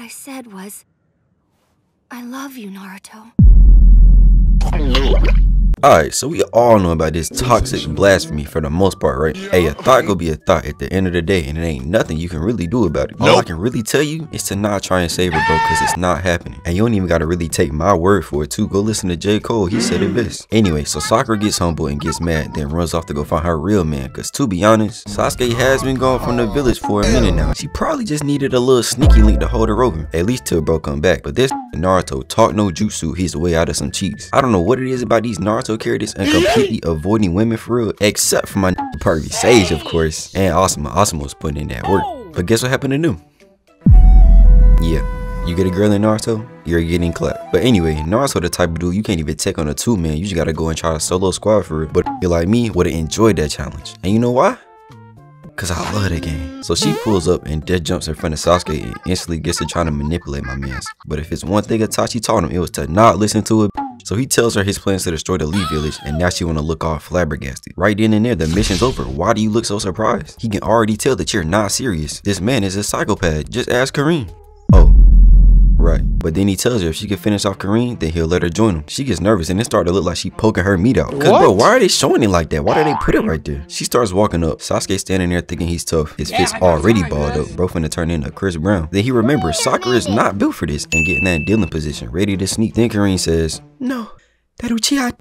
I said was, I love you, Naruto. Alright, so we all know about this toxic blasphemy for the most part, right? Hey, a thought go be a thought at the end of the day, and it ain't nothing you can really do about it. All I can really tell you is to not try and save it, bro, because it's not happening. And you don't even gotta really take my word for it too. Go listen to J. Cole, he said it best. Anyway, so Sakura gets humble and gets mad, then runs off to go find her real man, because to be honest, Sasuke has been gone from the village for a minute now. She probably just needed a little sneaky link to hold her over, at least till bro come back. But this Naruto talk no jutsu, he's the way out of some cheese. I don't know what it is about these Naruto characters and completely avoiding women for real, except for my Pervy Sage, of course, and Asimo's putting in that work. But guess what happened to New? Yeah, you get a girl in Naruto, you're getting clapped. But anyway, Naruto the type of dude you can't even take on a 2-man, you just gotta go and try to solo squad for it. But you like me would've enjoyed that challenge. And you know why? Cause I love that game. So she pulls up and dead jumps in front of Sasuke and instantly gets to trying to manipulate my mans. But if it's one thing Itachi taught him, it was to not listen to it. So he tells her his plans to destroy the Lee village, and now she wanna look all flabbergasted. Right then and there, the mission's over. Why do you look so surprised? He can already tell that you're not serious. This man is a psychopath. Just ask Kareem. Oh. Right, but then he tells her if she can finish off Kareem, then he'll let her join him. She gets nervous and it starts to look like she poking her meat out. Cause bro, why are they showing it like that? Why did they put it right there? She starts walking up. Sasuke standing there thinking he's tough. His fist already balled up. Bro finna turn into Chris Brown. Then he remembers Sakura is not built for this and getting that dealing position, ready to sneak. Then Kareem says, no, that Uchiha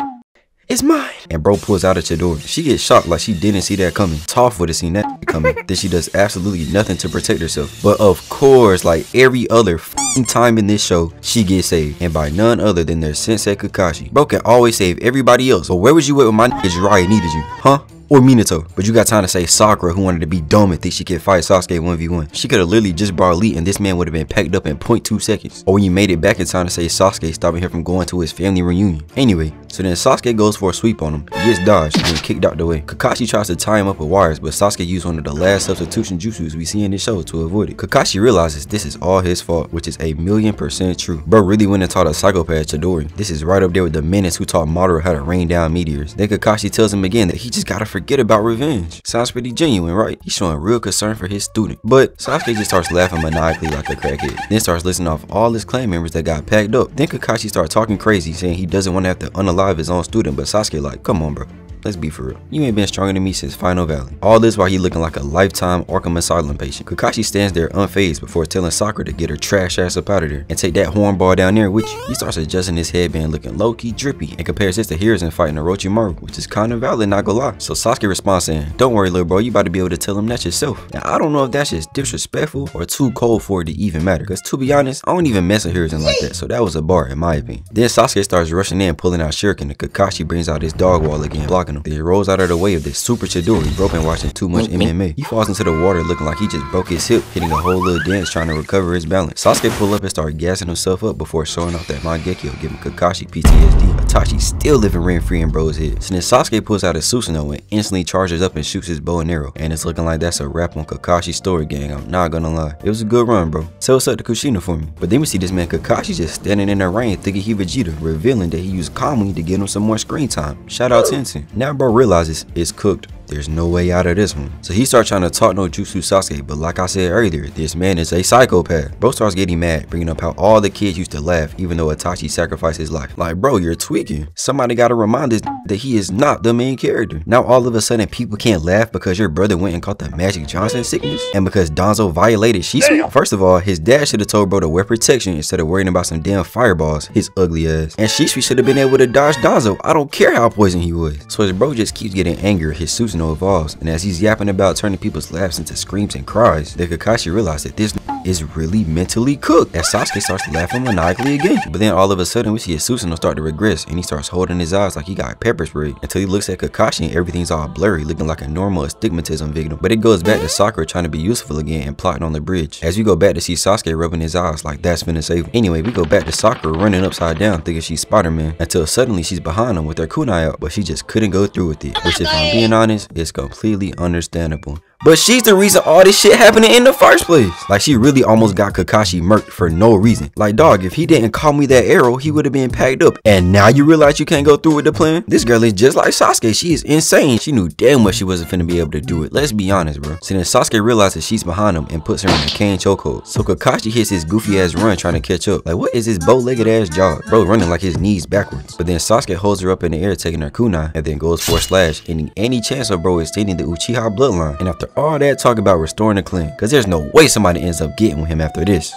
is mine. And bro pulls out a Chidori. She gets shocked like she didn't see that coming. Toph would have seen that coming. Then she does absolutely nothing to protect herself. But of course, like every other time in this show, she gets saved. And by none other than their sensei Kakashi. Bro can always save everybody else. But where was you at when my nigga Jiraiya needed you? Huh? Or Minato, but you got time to say Sakura, who wanted to be dumb and think she could fight Sasuke 1v1. She could have literally just brought Elite and this man would have been packed up in 0.2 seconds. Or when you made it back in time to say Sasuke, stopping him from going to his family reunion. Anyway, so then Sasuke goes for a sweep on him. He gets dodged and then kicked out the way. Kakashi tries to tie him up with wires, but Sasuke used one of the last substitution jutsus we see in this show to avoid it. Kakashi realizes this is all his fault, which is 1,000,000% true. Bro really went and taught a psychopath Chidori. This is right up there with the menace who taught Madara how to rain down meteors. Then Kakashi tells him again that he just gotta forget about revenge. Sounds pretty genuine, right? He's showing real concern for his student. But Sasuke just starts laughing maniacally like a crackhead. Then starts listing off all his clan members that got packed up. Then Kakashi starts talking crazy, saying he doesn't want to have to unalive his own student. But Sasuke like, come on, bro. Let's be for real. You ain't been stronger than me since Final Valley. All this while he looking like a lifetime Arkham Asylum patient. Kakashi stands there unfazed before telling Sakura to get her trash ass up out of there and take that hornball down there with you. He starts adjusting his headband looking low-key drippy and compares this to Hiruzen fighting Orochimaru, which is kind of valid, not gonna lie. So Sasuke responds saying, don't worry little bro, you about to be able to tell him that yourself. Now I don't know if that's just disrespectful or too cold for it to even matter, cause to be honest, I don't even mess with Hiruzen like that, so that was a bar in my opinion. Then Sasuke starts rushing in, pulling out Shuriken, and Kakashi brings out his dog wall again, blocking him. Then he rolls out of the way of this super Chidori. Bro been watching too much MMA. He falls into the water looking like he just broke his hip, hitting a whole little dance trying to recover his balance. Sasuke pull up and start gassing himself up before showing off that Mangekyo, giving Kakashi PTSD. Itachi still living rent-free in bro's head. So then Sasuke pulls out his Susanoo and instantly charges up and shoots his bow and arrow. And it's looking like that's a wrap on Kakashi's story, gang. I'm not gonna lie. It was a good run, bro. Tell what's up to Kushina for me. But then we see this man Kakashi just standing in the rain thinking he Vegeta, revealing that he used Kamui to get him some more screen time. Shout out Tenzin. Now bro realizes it's cooked. There's no way out of this one. So he starts trying to talk no jutsu Sasuke, but like I said earlier, this man is a psychopath. Bro starts getting mad, bringing up how all the kids used to laugh even though Itachi sacrificed his life. Like bro, you're tweaking. Somebody gotta remind us that he is not the main character. Now all of a sudden people can't laugh because your brother went and caught the Magic Johnson sickness and because Danzo violated Shisui. First of all, his dad should have told bro to wear protection instead of worrying about some damn fireballs, his ugly ass. And Shisui should have been able to dodge Danzo. I don't care how poisoned he was. So his bro just keeps getting angrier, his Susanoo evolves, and as he's yapping about turning people's laughs into screams and cries, then Kakashi realized that this is really mentally cooked as Sasuke starts laughing maniacally again. But then all of a sudden we see his Susanoo start to regress and he starts holding his eyes like he got pepper sprayed until he looks at Kakashi and everything's all blurry, looking like a normal astigmatism victim. But it goes back to Sakura trying to be useful again and plotting on the bridge. As we go back to see Sasuke rubbing his eyes like that's finna save him. Anyway, we go back to Sakura running upside down thinking she's Spider-Man until suddenly she's behind him with her kunai out, but she just couldn't go through with it, which if I'm being honest is completely understandable. But she's the reason all this shit happening in the first place. Like, she really almost got Kakashi murked for no reason. Like, dog, if he didn't call me that arrow, he would have been packed up. And now you realize you can't go through with the plan? This girl is just like Sasuke. She is insane. She knew damn well she wasn't finna be able to do it. Let's be honest, bro. So then Sasuke realizes she's behind him and puts her in a cane chokehold. So Kakashi hits his goofy ass run trying to catch up. Like, what is this bow-legged ass jog? Bro running like his knees backwards. But then Sasuke holds her up in the air, taking her kunai, and then goes for a slash, ending any chance of bro extending the Uchiha bloodline. And after all that talk about restoring the clan, because there's no way somebody ends up getting with him after this,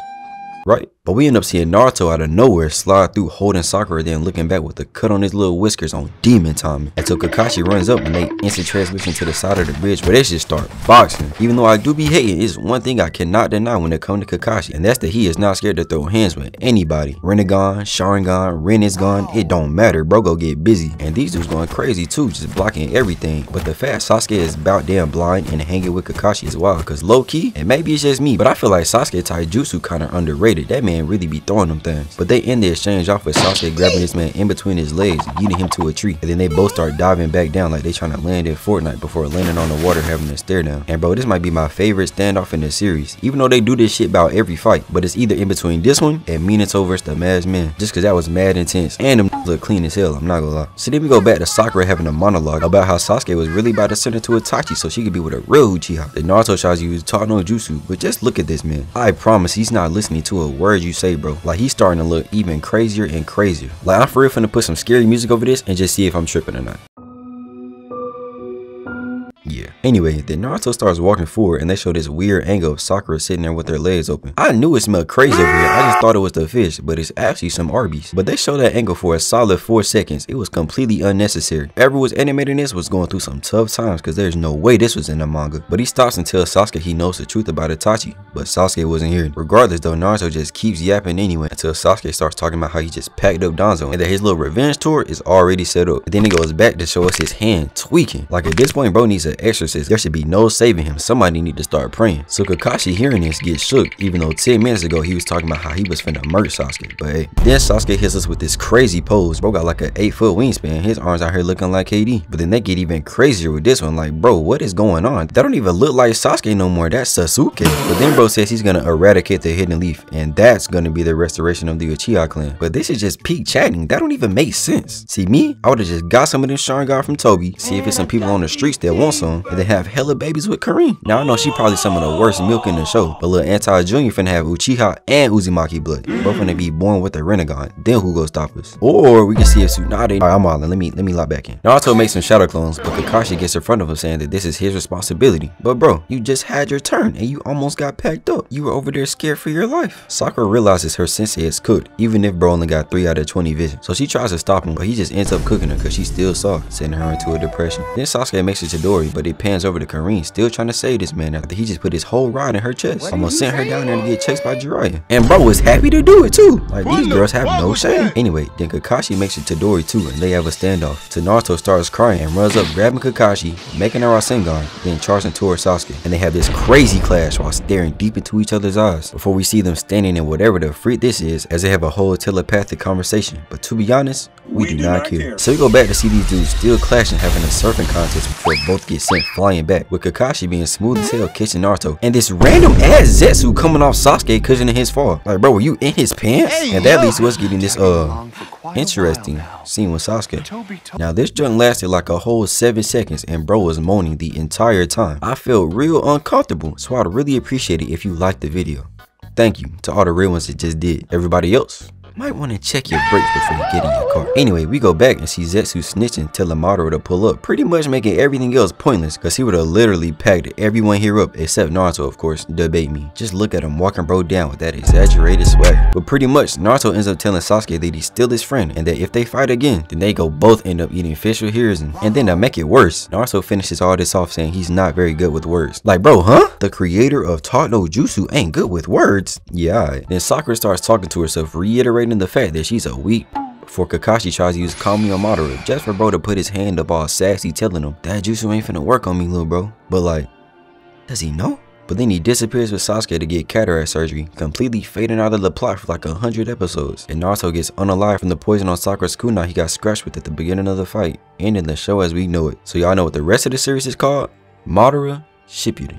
right? But we end up seeing Naruto out of nowhere slide through holding Sakura, then looking back with a cut on his little whiskers on demon timing. Until Kakashi runs up and they instant transition to the side of the bridge where they just start boxing. Even though I do be hating, it's one thing I cannot deny when it comes to Kakashi, and that's that he is not scared to throw hands with anybody. Rinnegan, Sharingan, Rin is gone, it don't matter, bro go get busy. And these dudes going crazy too, just blocking everything. But the fact Sasuke is about damn blind and hanging with Kakashi is wild, cause low key, and maybe it's just me, but I feel like Sasuke taijutsu kinda underrated. That man really be throwing them things. But they end the exchange off with Sasuke grabbing this man in between his legs and yeeting him to a tree. And then they both start diving back down like they trying to land in Fortnite before landing on the water having a stare down. And bro, this might be my favorite standoff in the series. Even though they do this shit about every fight, but it's either in between this one and Minato versus the Masked Man. Just cause that was mad intense. And them look clean as hell, I'm not gonna lie. So then we go back to Sakura having a monologue about how Sasuke was really about to send her to Itachi so she could be with a real Uchiha. The Naruto tries to use Taught no Jutsu, but just look at this man. I promise he's not listening to a word you say, bro. Like, he's starting to look even crazier and crazier. Like, I'm for real finna put some scary music over this and just see if I'm tripping or not. Yeah. Anyway, then Naruto starts walking forward and they show this weird angle of Sakura sitting there with her legs open. I knew it smelled crazy over here. I just thought it was the fish, but it's actually some Arby's. But they show that angle for a solid 4 seconds. It was completely unnecessary. Whoever was animating this was going through some tough times because there's no way this was in the manga. But he stops and tells Sasuke he knows the truth about Itachi, but Sasuke wasn't here. Regardless though, Naruto just keeps yapping anyway until Sasuke starts talking about how he just packed up Danzo and that his little revenge tour is already set up. And then he goes back to show us his hand tweaking. Like, at this point, bro needs an exorcist. There should be no saving him. Somebody need to start praying. So Kakashi hearing this gets shook, even though 10 minutes ago he was talking about how he was finna murk Sasuke. But hey, then Sasuke hits us with this crazy pose. Bro got like an 8-foot wingspan. His arms out here looking like KD. But then they get even crazier with this one. Like, bro, what is going on? That don't even look like Sasuke no more. That's Sasuke. But then bro says he's gonna eradicate the hidden leaf, and that's gonna be the restoration of the Uchiha clan. But this is just peak chatting. That don't even make sense. See, me, I would have just got some of this Sharingan from Toby, see if it's some people on the streets that want some, and then have hella babies with Kareem. Now I know she probably some of the worst milk in the show, but little Anti Jr. finna have Uchiha and Uzumaki blood. Both finna be born with the Rinnegan. Then who go stop us? Or we can see if Tsunade. Alright, I'm all in. Let me lock back in. Naruto makes some shadow clones, but Kakashi gets in front of him saying that this is his responsibility. But bro, you just had your turn and you almost got packed up. You were over there scared for your life. Sakura realizes her sensei is cooked, even if bro only got 3 out of 20 vision. So she tries to stop him, but he just ends up cooking her because she's still soft, sending her into a depression. Then Sasuke makes it to Dori, but it pans over to Kareem, still trying to save this man after he just put his whole rod in her chest. Almost sent her down there to get chased by Jiraiya. And bro was happy to do it too. Like, these girls have no shame. Anyway, then Kakashi makes it to Dori too, and they have a standoff. So Naruto starts crying and runs up, grabbing Kakashi, making her Rasengan, then charging towards Sasuke. And they have this crazy clash while staring deep into each other's eyes before we see them standing in whatever the freak this is, as they have a whole telepathic conversation. But to be honest, we do not care. So we go back to see these dudes still clashing, having a surfing contest before both get sent flying back, with Kakashi being smooth as hell catching Naruto, and this random ass Zetsu coming off Sasuke cushioning his fall. Like, bro, were you in his pants? And that leads to us getting this interesting scene with Sasuke. Now this joint lasted like a whole 7 seconds and bro was moaning the entire time. I felt real uncomfortable, so I'd really appreciate it if you liked the video. Thank you to all the real ones that just did. Everybody else, might want to check your brakes before you get in your car. Anyway, we go back and see Zetsu snitching, telling Madara to pull up, pretty much making everything else pointless, because he would have literally packed everyone here up except Naruto, of course. Debate me. Just look at him walking bro down with that exaggerated swag. But pretty much Naruto ends up telling Sasuke that he's still his friend, and that if they fight again, then they go both end up eating fish with Hiruzen. And then to make it worse, Naruto finishes all this off saying he's not very good with words. Like, bro, huh? The creator of Taught no Jutsu ain't good with words? Yeah, alright. Then Sakura starts talking to herself, reiterating the fact that she's a weak, before Kakashi tries to use Kami on Madara, just for bro to put his hand up all sassy, telling him that jutsu ain't finna work on me, little bro. But like, does he know? But then he disappears with Sasuke to get cataract surgery, completely fading out of the plot for like 100 episodes. And Naruto gets unalive from the poison on Sakura's kunai he got scratched with at the beginning of the fight, ending the show as we know it. So y'all know what the rest of the series is called? Madara Shippuden.